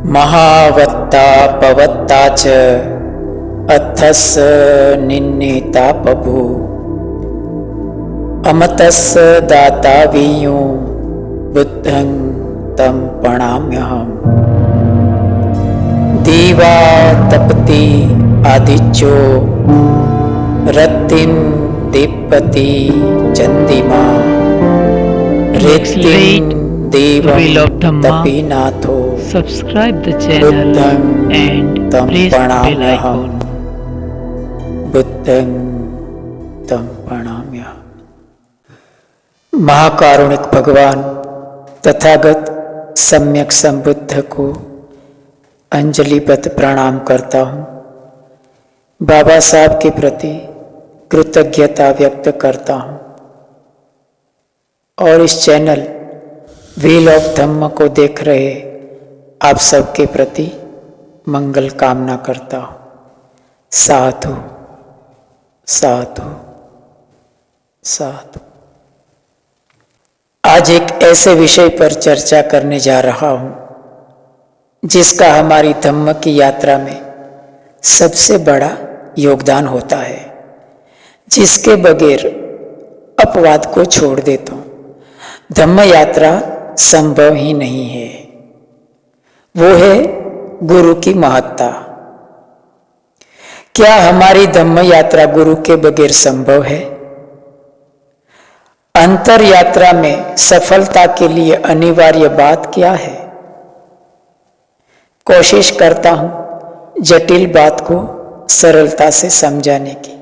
महावत्ता पवत्ता च अथस निन्नेता पभु अमतस दाता वीयो बुद्धं तम प्रणाम्यहम्। दीवा तपति आदित्यो रत्तिं दीप्ति चंदिमा ऋत्तिं देवं तपीनाथो Subscribe the channel and तम press the bell प्रणाम्यहम्। icon. बुद्धं तम प्रणाम्यहम्। महाकारुणिक भगवान तथागत सम्यक संबुद्ध को अंजलिबद्ध प्रणाम करता हूँ। बाबा साहब के प्रति कृतज्ञता व्यक्त करता हूँ और इस चैनल व्हील ऑफ धम्म को देख रहे आप सबके प्रति मंगल कामना करता हूँ। साधु साधु साधु। आज एक ऐसे विषय पर चर्चा करने जा रहा हूं जिसका हमारी धम्म की यात्रा में सबसे बड़ा योगदान होता है, जिसके बगैर अपवाद को छोड़ देता हूं धम्म यात्रा संभव ही नहीं है। वो है गुरु की महत्ता। क्या हमारी धम्म यात्रा गुरु के बगैर संभव है? अंतर यात्रा में सफलता के लिए अनिवार्य बात क्या है? कोशिश करता हूं जटिल बात को सरलता से समझाने की।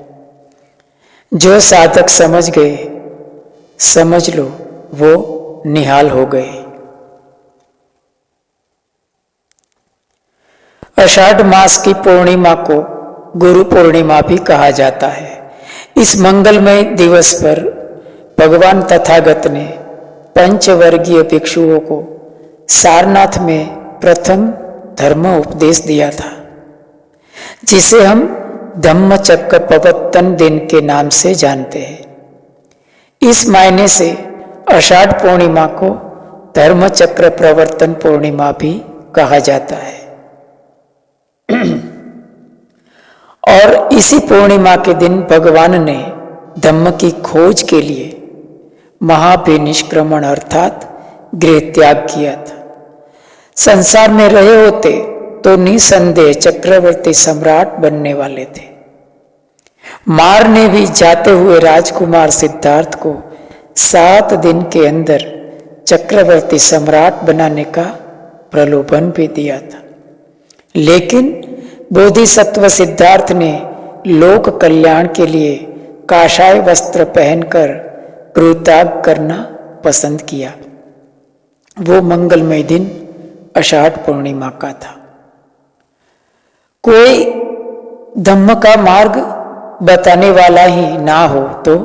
जो साधक समझ गए, समझ लो वो निहाल हो गए। आषाढ़ मास की पूर्णिमा को गुरु पूर्णिमा भी कहा जाता है। इस मंगलमय दिवस पर भगवान तथागत ने पंचवर्गीय भिक्षुओं को सारनाथ में प्रथम धर्म उपदेश दिया था, जिसे हम धम्मचक्र प्रवर्तन दिन के नाम से जानते हैं। इस मायने से आषाढ़ पूर्णिमा को धर्मचक्र प्रवर्तन पूर्णिमा भी कहा जाता है। और इसी पूर्णिमा के दिन भगवान ने धम्म की खोज के लिए महाभिनिष्क्रमण अर्थात गृह त्याग किया था। संसार में रहे होते तो निसंदेह चक्रवर्ती सम्राट बनने वाले थे। मारने भी जाते हुए राजकुमार सिद्धार्थ को 7 दिन के अंदर चक्रवर्ती सम्राट बनाने का प्रलोभन भी दिया था, लेकिन बोधिसत्व सिद्धार्थ ने लोक कल्याण के लिए काषाय वस्त्र पहनकर गृहत्याग करना पसंद किया। वो मंगलमय दिन आषाढ़ पूर्णिमा का था। कोई धम्म का मार्ग बताने वाला ही ना हो तो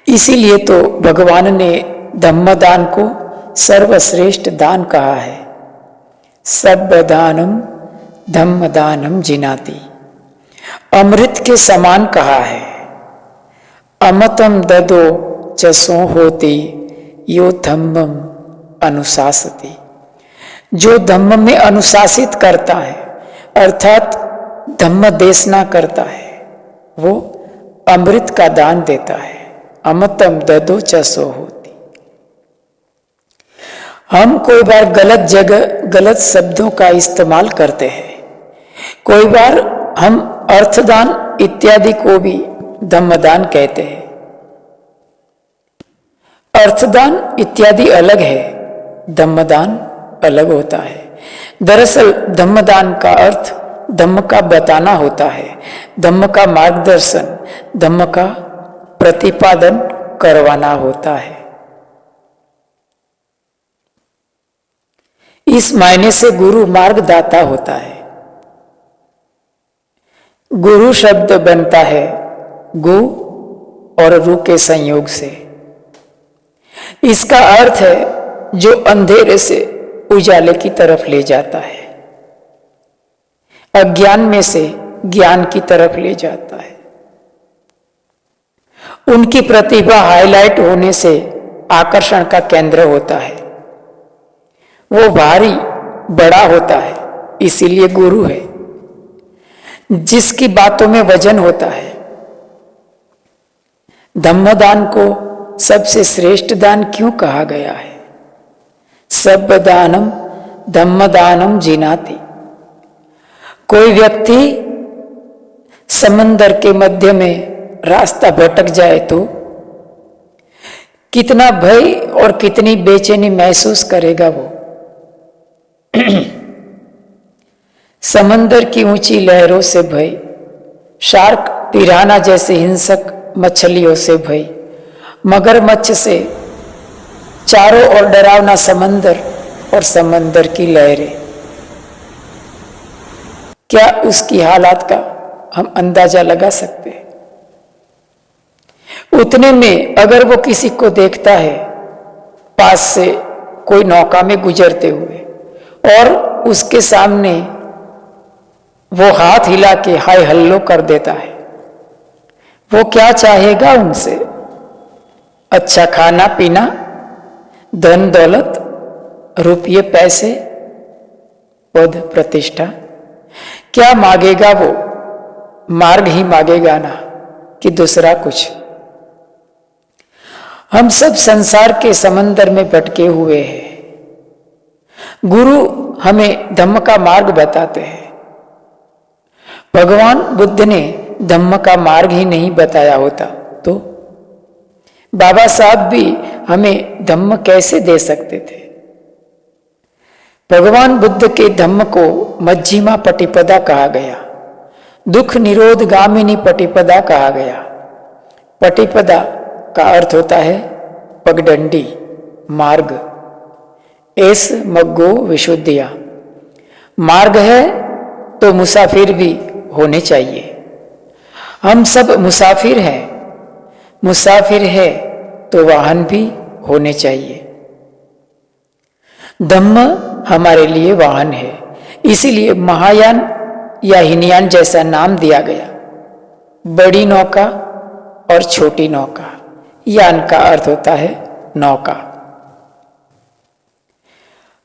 इसीलिए तो भगवान ने धम्मदान को सर्वश्रेष्ठ दान कहा है। सर्वदानम धम्मदानम जिनाति, अमृत के समान कहा है। अमतम ददो चसो होती यो धम्मम अनुशासति। जो धम्म में अनुशासित करता है अर्थात धम्म देशना करता है, वो अमृत का दान देता है। अमतम ददो चसो होती। हम कोई बार गलत जगह गलत शब्दों का इस्तेमाल करते हैं। कोई बार हम अर्थदान इत्यादि को भी धम्मदान कहते हैं। अर्थदान इत्यादि अलग है, धम्मदान अलग होता है। दरअसल धम्मदान का अर्थ धम्म का बताना होता है, धम्म का मार्गदर्शन, धम्म का प्रतिपादन करवाना होता है। इस मायने से गुरु मार्गदाता होता है। गुरु शब्द बनता है गु और रु के संयोग से। इसका अर्थ है जो अंधेरे से उजाले की तरफ ले जाता है, अज्ञान में से ज्ञान की तरफ ले जाता है। उनकी प्रतिभा हाईलाइट होने से आकर्षण का केंद्र होता है। वो भारी बड़ा होता है, इसीलिए गुरु है। जिसकी बातों में वजन होता है। धम्मदान को सबसे श्रेष्ठ दान क्यों कहा गया है? सब दानम धम्मदानम जिनाति। कोई व्यक्ति समंदर के मध्य में रास्ता भटक जाए तो कितना भय और कितनी बेचैनी महसूस करेगा वो। समंदर की ऊंची लहरों से भय, शार्क पिराना जैसे हिंसक मछलियों से भय, मगरमच्छ से, चारों ओर डरावना समंदर और समंदर की लहरें। क्या उसकी हालात का हम अंदाजा लगा सकते हैं? उतने में अगर वो किसी को देखता है पास से कोई नौका में गुजरते हुए और उसके सामने वो हाथ हिला के हाय हल्लो कर देता है, वो क्या चाहेगा उनसे? अच्छा खाना पीना, धन दौलत, रुपये पैसे, पद प्रतिष्ठा? क्या मांगेगा वो? मार्ग ही मांगेगा ना कि दूसरा कुछ? हम सब संसार के समंदर में भटके हुए हैं। गुरु हमें धम्म का मार्ग बताते हैं। भगवान बुद्ध ने धम्म का मार्ग ही नहीं बताया होता तो बाबा साहब भी हमें धम्म कैसे दे सकते थे? भगवान बुद्ध के धम्म को मज्जिमा पटिपदा कहा गया, दुख निरोध गामिनी पटिपदा कहा गया। पटिपदा का अर्थ होता है पगडंडी, मार्ग। एस मग्गो विशुद्धिया, मार्ग है तो मुसाफिर भी होने चाहिए। हम सब मुसाफिर हैं, मुसाफिर है तो वाहन भी होने चाहिए। धम्म हमारे लिए वाहन है, इसीलिए महायान या हिनयान जैसा नाम दिया गया। बड़ी नौका और छोटी नौका, यान का अर्थ होता है नौका।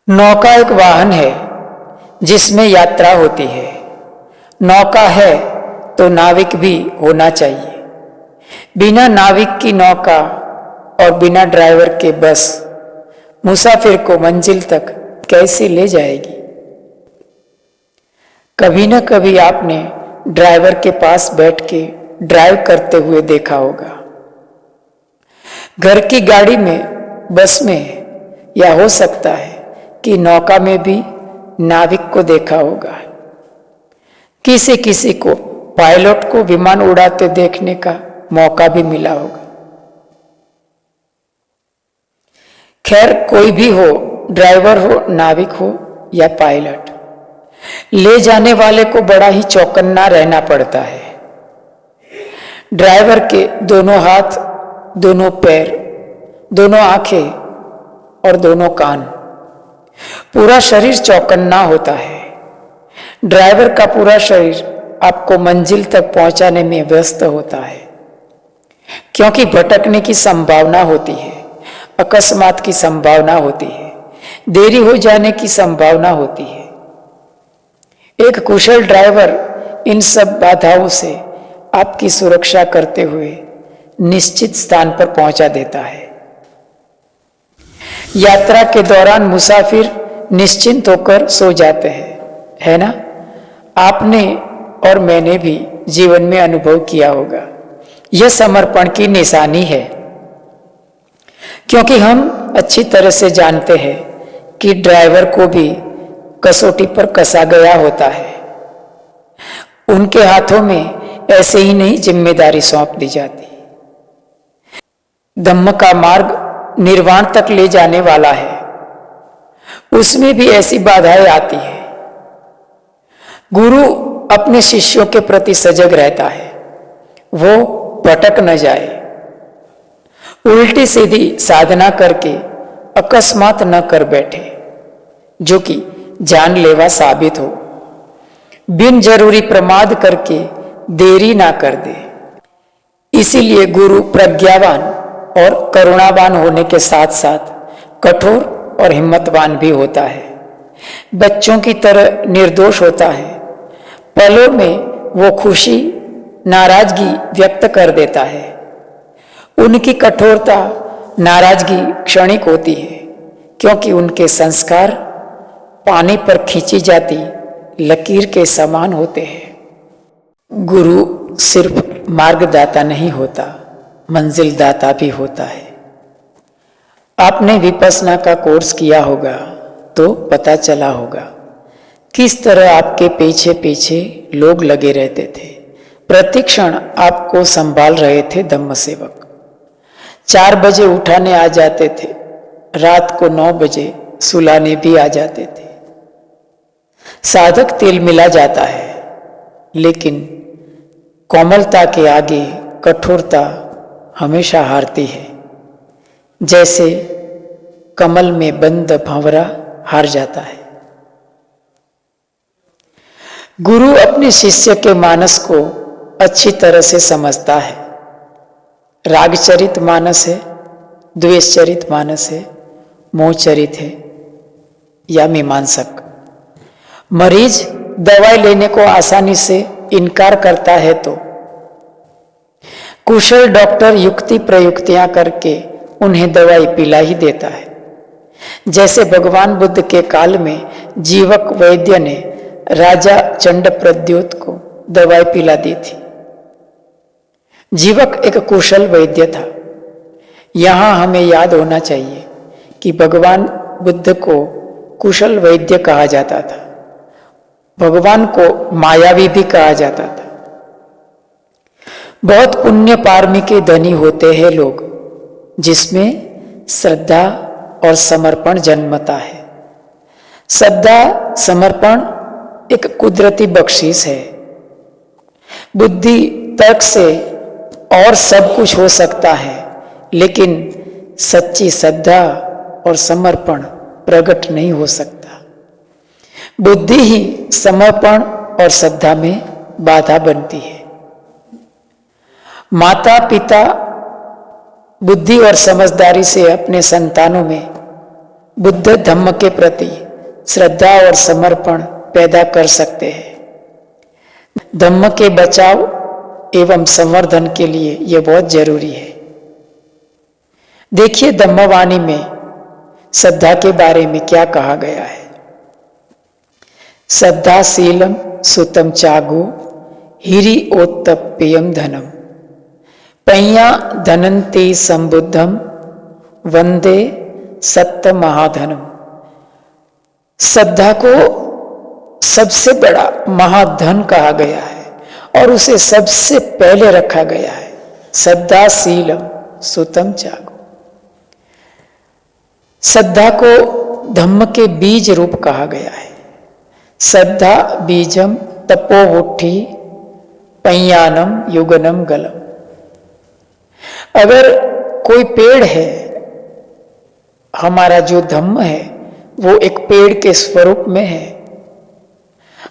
नौका एक वाहन है जिसमें यात्रा होती है। नौका है तो नाविक भी होना चाहिए। बिना नाविक की नौका और बिना ड्राइवर के बस मुसाफिर को मंजिल तक कैसे ले जाएगी? कभी न कभी आपने ड्राइवर के पास बैठ के ड्राइव करते हुए देखा होगा। घर की गाड़ी में, बस में, या हो सकता है कि नौका में भी नाविक को देखा होगा। किसी किसी को पायलट को विमान उड़ाते देखने का मौका भी मिला होगा। खैर कोई भी हो, ड्राइवर हो, नाविक हो या पायलट, ले जाने वाले को बड़ा ही चौकन्ना रहना पड़ता है। ड्राइवर के दोनों हाथ, दोनों पैर, दोनों आंखें और दोनों कान, पूरा शरीर चौकन्ना होता है। ड्राइवर का पूरा शरीर आपको मंजिल तक पहुंचाने में व्यस्त होता है, क्योंकि भटकने की संभावना होती है, अकस्मात की संभावना होती है, देरी हो जाने की संभावना होती है। एक कुशल ड्राइवर इन सब बाधाओं से आपकी सुरक्षा करते हुए निश्चित स्थान पर पहुंचा देता है। यात्रा के दौरान मुसाफिर निश्चिंत होकर सो जाते हैं, है ना? आपने और मैंने भी जीवन में अनुभव किया होगा। यह समर्पण की निशानी है, क्योंकि हम अच्छी तरह से जानते हैं कि ड्राइवर को भी कसौटी पर कसा गया होता है। उनके हाथों में ऐसे ही नहीं जिम्मेदारी सौंप दी जाती। धम्म का मार्ग निर्वाण तक ले जाने वाला है, उसमें भी ऐसी बाधाएं आती है। गुरु अपने शिष्यों के प्रति सजग रहता है, वो भटक न जाए। उल्टी सीधी साधना करके अकस्मात न कर बैठे, जो कि जानलेवा साबित हो। बिन जरूरी प्रमाद करके देरी ना कर दे। इसीलिए गुरु प्रज्ञावान और करुणावान होने के साथ साथ कठोर और हिम्मतवान भी होता है। बच्चों की तरह निर्दोष होता है। पलों में वो खुशी, नाराजगी व्यक्त कर देता है। उनकी कठोरता, नाराजगी क्षणिक होती है, क्योंकि उनके संस्कार पानी पर खींची जाती लकीर के समान होते हैं। गुरु सिर्फ मार्गदाता नहीं होता, मंजिलदाता भी होता है। आपने विपස්සना का कोर्स किया होगा तो पता चला होगा किस तरह आपके पीछे पीछे लोग लगे रहते थे। प्रतिक्षण आपको संभाल रहे थे धम्म सेवक। 4 बजे उठाने आ जाते थे, रात को 9 बजे सुलाने भी आ जाते थे। साधक तिल मिला जाता है, लेकिन कोमलता के आगे कठोरता हमेशा हारती है। जैसे कमल में बंद भंवरा हार जाता है। गुरु अपने शिष्य के मानस को अच्छी तरह से समझता है। रागचरित मानस है, द्वेषचरित मानस है, मोहचरित है या मीमांसक। मरीज दवाई लेने को आसानी से इनकार करता है तो कुशल डॉक्टर युक्ति प्रयुक्तियां करके उन्हें दवाई पिला ही देता है। जैसे भगवान बुद्ध के काल में जीवक वैद्य ने राजा चंड प्रद्योत को दवाई पिला दी थी। जीवक एक कुशल वैद्य था। यहां हमें याद होना चाहिए कि भगवान बुद्ध को कुशल वैद्य कहा जाता था। भगवान को मायावी भी कहा जाता था। बहुत पुण्य पारमी के धनी होते हैं लोग, जिसमें श्रद्धा और समर्पण जन्मता है। श्रद्धा समर्पण एक कुदरती बख्शीश है। बुद्धि तर्क से और सब कुछ हो सकता है, लेकिन सच्ची श्रद्धा और समर्पण प्रकट नहीं हो सकता। बुद्धि ही समर्पण और श्रद्धा में बाधा बनती है। माता पिता बुद्धि और समझदारी से अपने संतानों में बुद्ध धम्म के प्रति श्रद्धा और समर्पण पैदा कर सकते हैं। धम्म के बचाव एवं संवर्धन के लिए यह बहुत जरूरी है। देखिए धम्मवाणी में श्रद्धा के बारे में क्या कहा गया है। श्रद्धाशीलम सुतम चागो हिरि ओत्तप्यम धनम पय्या धनंते संबुद्धम वंदे सत्य महाधनम। श्रद्धा को सबसे बड़ा महाधन कहा गया है और उसे सबसे पहले रखा गया है। श्रद्धाशीलम सुतम चागो। श्रद्धा को धम्म के बीज रूप कहा गया है। श्रद्धा बीजम तपोवुट्ठी पय्यानम युगनम गलम। अगर कोई पेड़ है, हमारा जो धम्म है वो एक पेड़ के स्वरूप में है।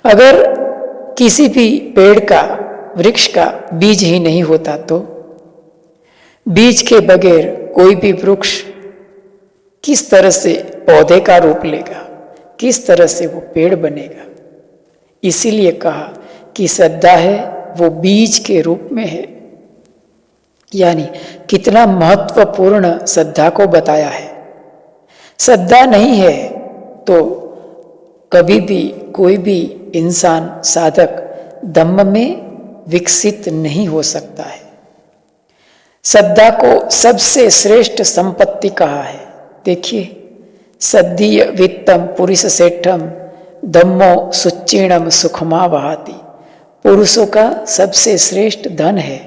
अगर किसी भी पेड़ का, वृक्ष का बीज ही नहीं होता तो बीज के बगैर कोई भी वृक्ष किस तरह से पौधे का रूप लेगा, किस तरह से वो पेड़ बनेगा। इसीलिए कहा कि श्रद्धा है वो बीज के रूप में है। यानी कितना महत्वपूर्ण श्रद्धा को बताया है। श्रद्धा नहीं है तो कभी भी कोई भी इंसान, साधक धम्म में विकसित नहीं हो सकता है। श्रद्धा को सबसे श्रेष्ठ संपत्ति कहा है। देखिए, सद्दीय वित्तम पुरुष सेठम धम्मो सुच्चीणम सुखमा वहाती। पुरुषों का सबसे श्रेष्ठ धन है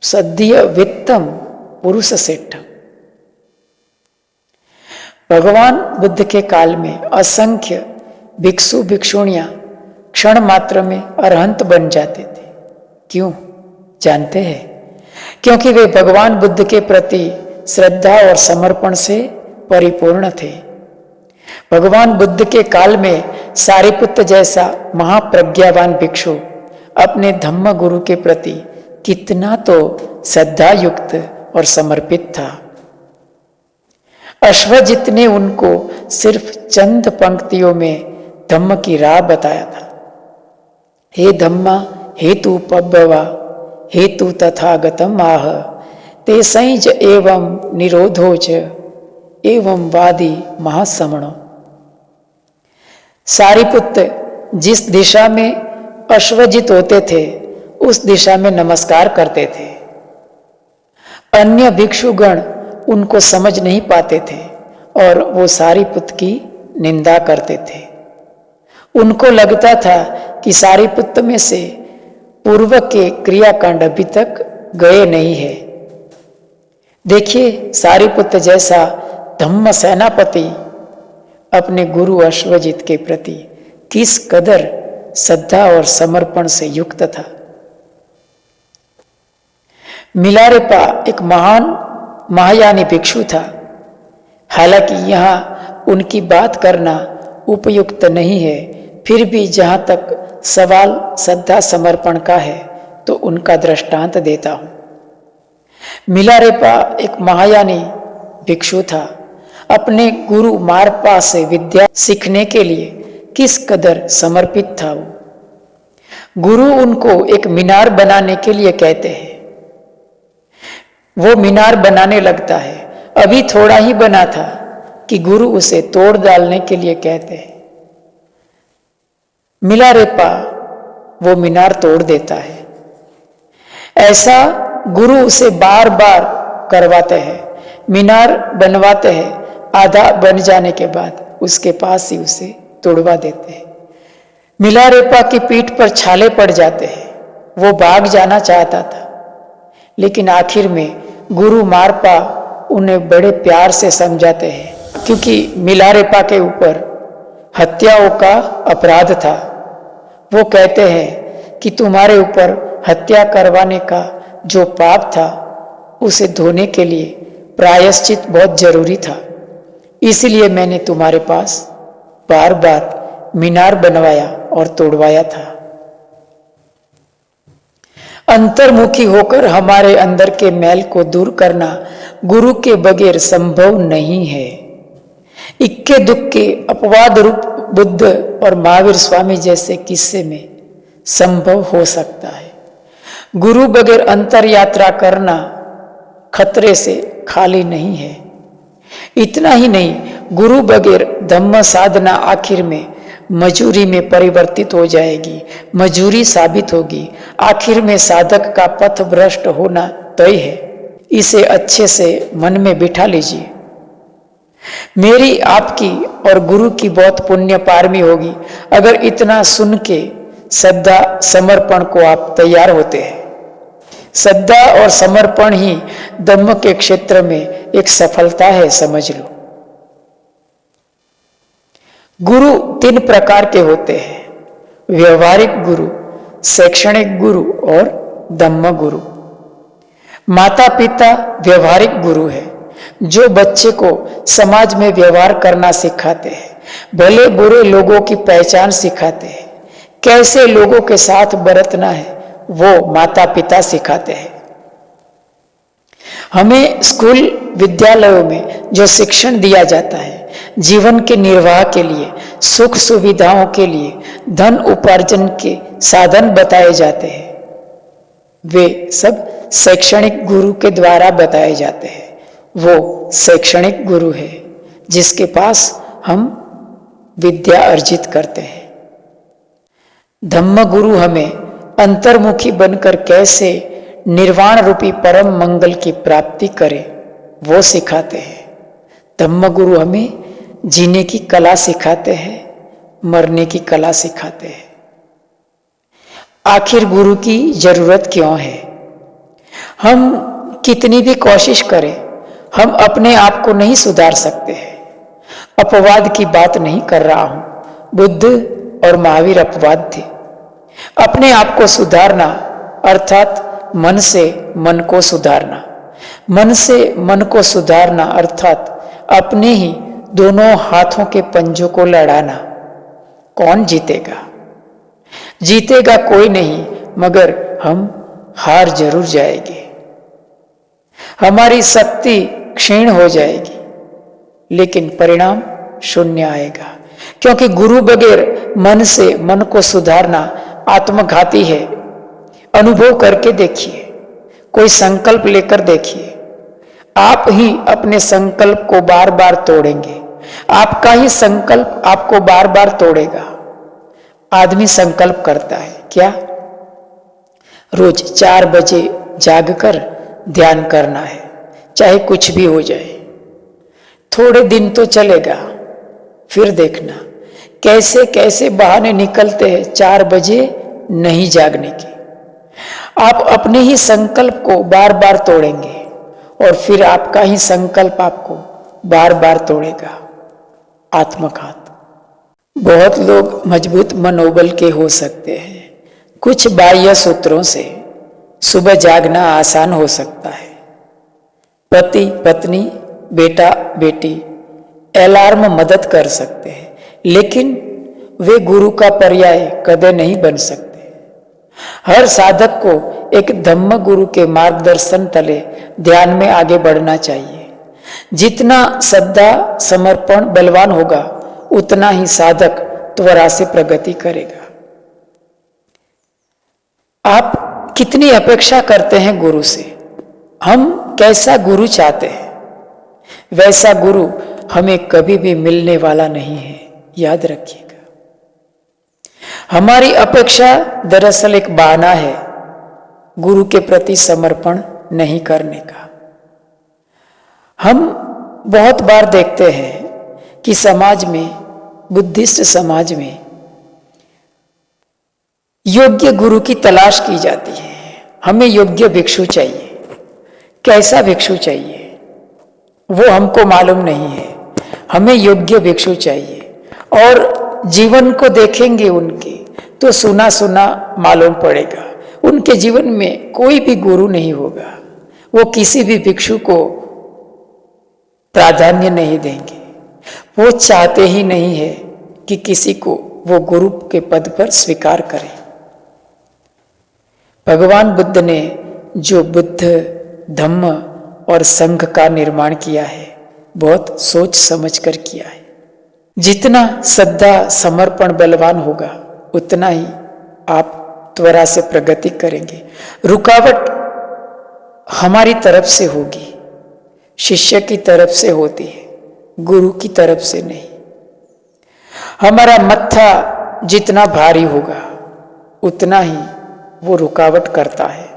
सद्दीय वित्तम पुरुष सेठम। भगवान बुद्ध के काल में असंख्य भिक्षु भिक्षुणियां क्षण मात्र में अरहंत बन जाते थे। क्यों जानते हैं? क्योंकि वे भगवान बुद्ध के प्रति श्रद्धा और समर्पण से परिपूर्ण थे। भगवान बुद्ध के काल में सारिपुत्र जैसा महाप्रज्ञावान भिक्षु अपने धम्म गुरु के प्रति कितना तो श्रद्धा युक्त और समर्पित था। अश्वजित ने उनको सिर्फ चंद पंक्तियों में धम्म की राह बताया था। हे धम्मा हेतु पब्बवा हेतु तथागतम आह ते संज एवं निरोधोच एवं वादी महासमणो। सारिपुत्र जिस दिशा में अश्वजित होते थे उस दिशा में नमस्कार करते थे। अन्य भिक्षुगण उनको समझ नहीं पाते थे और वो सारिपुत्र की निंदा करते थे। उनको लगता था कि सारिपुत्र में से पूर्व के क्रियाकांड अभी तक गए नहीं है। देखिए, सारिपुत्र जैसा धम्म सेनापति अपने गुरु अश्वजित के प्रति किस कदर श्रद्धा और समर्पण से युक्त था। मिलारेपा एक महान महायानी भिक्षु था। हालांकि यहाँ उनकी बात करना उपयुक्त नहीं है, फिर भी जहाँ तक सवाल श्रद्धा समर्पण का है तो उनका दृष्टांत देता हूँ। मिलारेपा एक महायानी भिक्षु था। अपने गुरु मारपा से विद्या सीखने के लिए किस कदर समर्पित था वो। गुरु उनको एक मीनार बनाने के लिए कहते हैं। वो मीनार बनाने लगता है। अभी थोड़ा ही बना था कि गुरु उसे तोड़ डालने के लिए कहते हैं। मिलारेपा वो मीनार तोड़ देता है। ऐसा गुरु उसे बार बार करवाते हैं। मीनार बनवाते हैं। आधा बन जाने के बाद उसके पास ही उसे तोड़वा देते हैं। मिलारेपा की पीठ पर छाले पड़ जाते हैं। वो भाग जाना चाहता था, लेकिन आखिर में गुरु मारपा उन्हें बड़े प्यार से समझाते हैं, क्योंकि मिलारेपा के ऊपर हत्याओं का अपराध था। वो कहते हैं कि तुम्हारे ऊपर हत्या करवाने का जो पाप था उसे धोने के लिए प्रायश्चित बहुत जरूरी था। इसलिए मैंने तुम्हारे पास बार बार मीनार बनवाया और तोड़वाया था। अंतर्मुखी होकर हमारे अंदर के मैल को दूर करना गुरु के बगैर संभव नहीं है। इक्के दुक्के अपवाद रूप बुद्ध और महावीर स्वामी जैसे किस्से में संभव हो सकता है। गुरु बगैर अंतर यात्रा करना खतरे से खाली नहीं है। इतना ही नहीं, गुरु बगैर धम्म साधना आखिर में मजूरी में परिवर्तित हो जाएगी, मजूरी साबित होगी। आखिर में साधक का पथ भ्रष्ट होना तय है। इसे अच्छे से मन में बिठा लीजिए। मेरी, आपकी और गुरु की बहुत पुण्य पारमी होगी अगर इतना सुन के श्रद्धा समर्पण को आप तैयार होते हैं। श्रद्धा और समर्पण ही धम्म के क्षेत्र में एक सफलता है, समझ लो। गुरु 3 प्रकार के होते हैं: व्यवहारिक गुरु, शैक्षणिक गुरु और धम्म गुरु। माता पिता व्यवहारिक गुरु है, जो बच्चे को समाज में व्यवहार करना सिखाते हैं, भले बुरे लोगों की पहचान सिखाते हैं, कैसे लोगों के साथ बरतना है वो माता पिता सिखाते हैं। हमें स्कूल विद्यालयों में जो शिक्षण दिया जाता है, जीवन के निर्वाह के लिए, सुख सुविधाओं के लिए, धन उपार्जन के साधन बताए जाते हैं, वे सब शैक्षणिक गुरु के द्वारा बताए जाते हैं। वो शैक्षणिक गुरु है जिसके पास हम विद्या अर्जित करते हैं। धम्म गुरु हमें अंतर्मुखी बनकर कैसे निर्वाण रूपी परम मंगल की प्राप्ति करें वो सिखाते हैं। धम्म गुरु हमें जीने की कला सिखाते हैं, मरने की कला सिखाते हैं। आखिर गुरु की जरूरत क्यों है? हम कितनी भी कोशिश करें, हम अपने आप को नहीं सुधार सकते हैं। अपवाद की बात नहीं कर रहा हूं, बुद्ध और महावीर अपवाद थे। अपने आप को सुधारना अर्थात मन से मन को सुधारना, मन से मन को सुधारना अर्थात अपने ही दोनों हाथों के पंजों को लड़ाना। कौन जीतेगा? जीतेगा कोई नहीं, मगर हम हार जरूर जाएंगे। हमारी शक्ति क्षीण हो जाएगी। लेकिन परिणाम शून्य आएगा, क्योंकि गुरु बगैर मन से मन को सुधारना आत्मघाती है। अनुभव करके देखिए, कोई संकल्प लेकर देखिए, आप ही अपने संकल्प को बार बार तोड़ेंगे। आपका ही संकल्प आपको बार बार तोड़ेगा। आदमी संकल्प करता है क्या? रोज 4 बजे जागकर ध्यान करना है, चाहे कुछ भी हो जाए। थोड़े दिन तो चलेगा, फिर देखना कैसे कैसे बहाने निकलते हैं 4 बजे नहीं जागने के। आप अपने ही संकल्प को बार बार तोड़ेंगे और फिर आपका ही संकल्प आपको बार बार तोड़ेगा। आत्मघात। बहुत लोग मजबूत मनोबल के हो सकते हैं। कुछ बाह्य सूत्रों से सुबह जागना आसान हो सकता है। पति पत्नी, बेटा बेटी अलार्म मदद कर सकते हैं, लेकिन वे गुरु का पर्याय कदे नहीं बन सकते। हर साधक को एक धम्म गुरु के मार्गदर्शन तले ध्यान में आगे बढ़ना चाहिए। जितना श्रद्धा समर्पण बलवान होगा, उतना ही साधक त्वरा से प्रगति करेगा। आप कितनी अपेक्षा करते हैं गुरु से? हम कैसा गुरु चाहते हैं, वैसा गुरु हमें कभी भी मिलने वाला नहीं है, याद रखिएगा। हमारी अपेक्षा दरअसल एक बहाना है गुरु के प्रति समर्पण नहीं करने का। हम बहुत बार देखते हैं कि समाज में, बुद्धिस्ट समाज में योग्य गुरु की तलाश की जाती है। हमें योग्य भिक्षु चाहिए। कैसा भिक्षु चाहिए वो हमको मालूम नहीं है। हमें योग्य भिक्षु चाहिए, और जीवन को देखेंगे उनके तो सुना सुना मालूम पड़ेगा। उनके जीवन में कोई भी गुरु नहीं होगा। वो किसी भी भिक्षु को प्राधान्य नहीं देंगे। वो चाहते ही नहीं है कि किसी को वो गुरु के पद पर स्वीकार करें। भगवान बुद्ध ने जो बुद्ध, धम्म और संघ का निर्माण किया है, बहुत सोच समझ कर किया है। जितना श्रद्धा समर्पण बलवान होगा, उतना ही आप त्वरा से प्रगति करेंगे। रुकावट हमारी तरफ से होगी, शिष्य की तरफ से होती है, गुरु की तरफ से नहीं। हमारा मत्था जितना भारी होगा, उतना ही वो रुकावट करता है।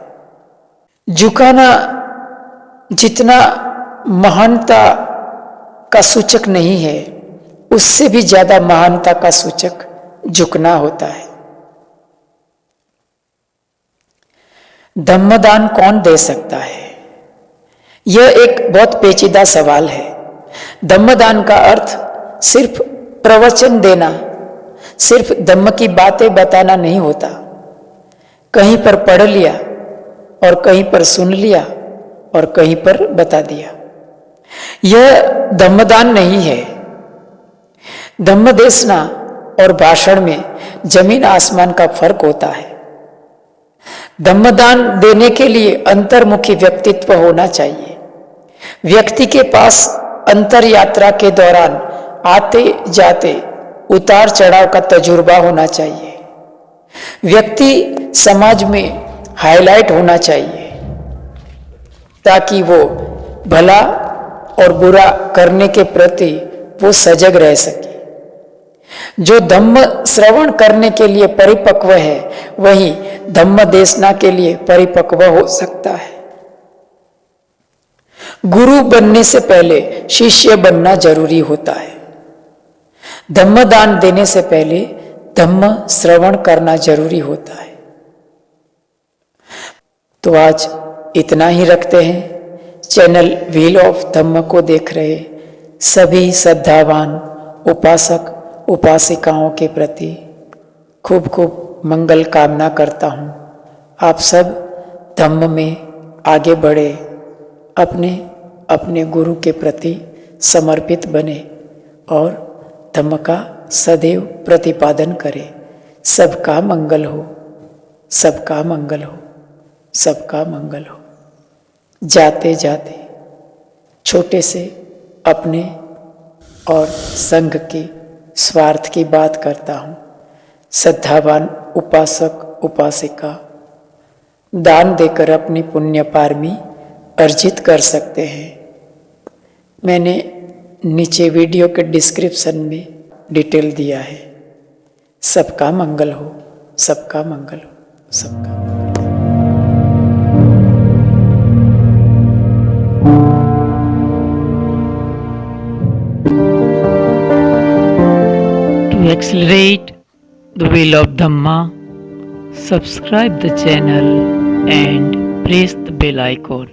झुकाना जितना महानता का सूचक नहीं है, उससे भी ज्यादा महानता का सूचक झुकना होता है। धम्मदान कौन दे सकता है? यह एक बहुत पेचीदा सवाल है। धम्मदान का अर्थ सिर्फ प्रवचन देना, सिर्फ धम्म की बातें बताना नहीं होता। कहीं पर पढ़ लिया और कहीं पर सुन लिया और कहीं पर बता दिया, यह धम्मदान नहीं है। धम्म देशना और भाषण में जमीन आसमान का फर्क होता है। धम्मदान देने के लिए अंतर्मुखी व्यक्तित्व होना चाहिए। व्यक्ति के पास अंतर यात्रा के दौरान आते जाते उतार चढ़ाव का तजुर्बा होना चाहिए। व्यक्ति समाज में हाईलाइट होना चाहिए, ताकि वो भला और बुरा करने के प्रति वो सजग रह सके। जो धम्म श्रवण करने के लिए परिपक्व है, वही धम्म देशना के लिए परिपक्व हो सकता है। गुरु बनने से पहले शिष्य बनना जरूरी होता है। धम्म दान देने से पहले धम्म श्रवण करना जरूरी होता है। तो आज इतना ही रखते हैं। चैनल व्हील ऑफ धम्म को देख रहे सभी श्रद्धावान उपासक उपासिकाओं के प्रति खूब खूब मंगल कामना करता हूँ। आप सब धम्म में आगे बढ़े, अपने अपने गुरु के प्रति समर्पित बने और धम्म का सदैव प्रतिपादन करें। सबका मंगल हो, सबका मंगल हो, सबका मंगल हो। जाते जाते छोटे से अपने और संघ की स्वार्थ की बात करता हूँ। श्रद्धावान उपासक उपासिका दान देकर अपनी पुण्य पारमी अर्जित कर सकते हैं। मैंने नीचे वीडियो के डिस्क्रिप्शन में डिटेल दिया है। सबका मंगल हो, सबका मंगल हो, सबका मंगल हो। To accelerate the wheel of Dhamma, subscribe the channel and press the bell icon.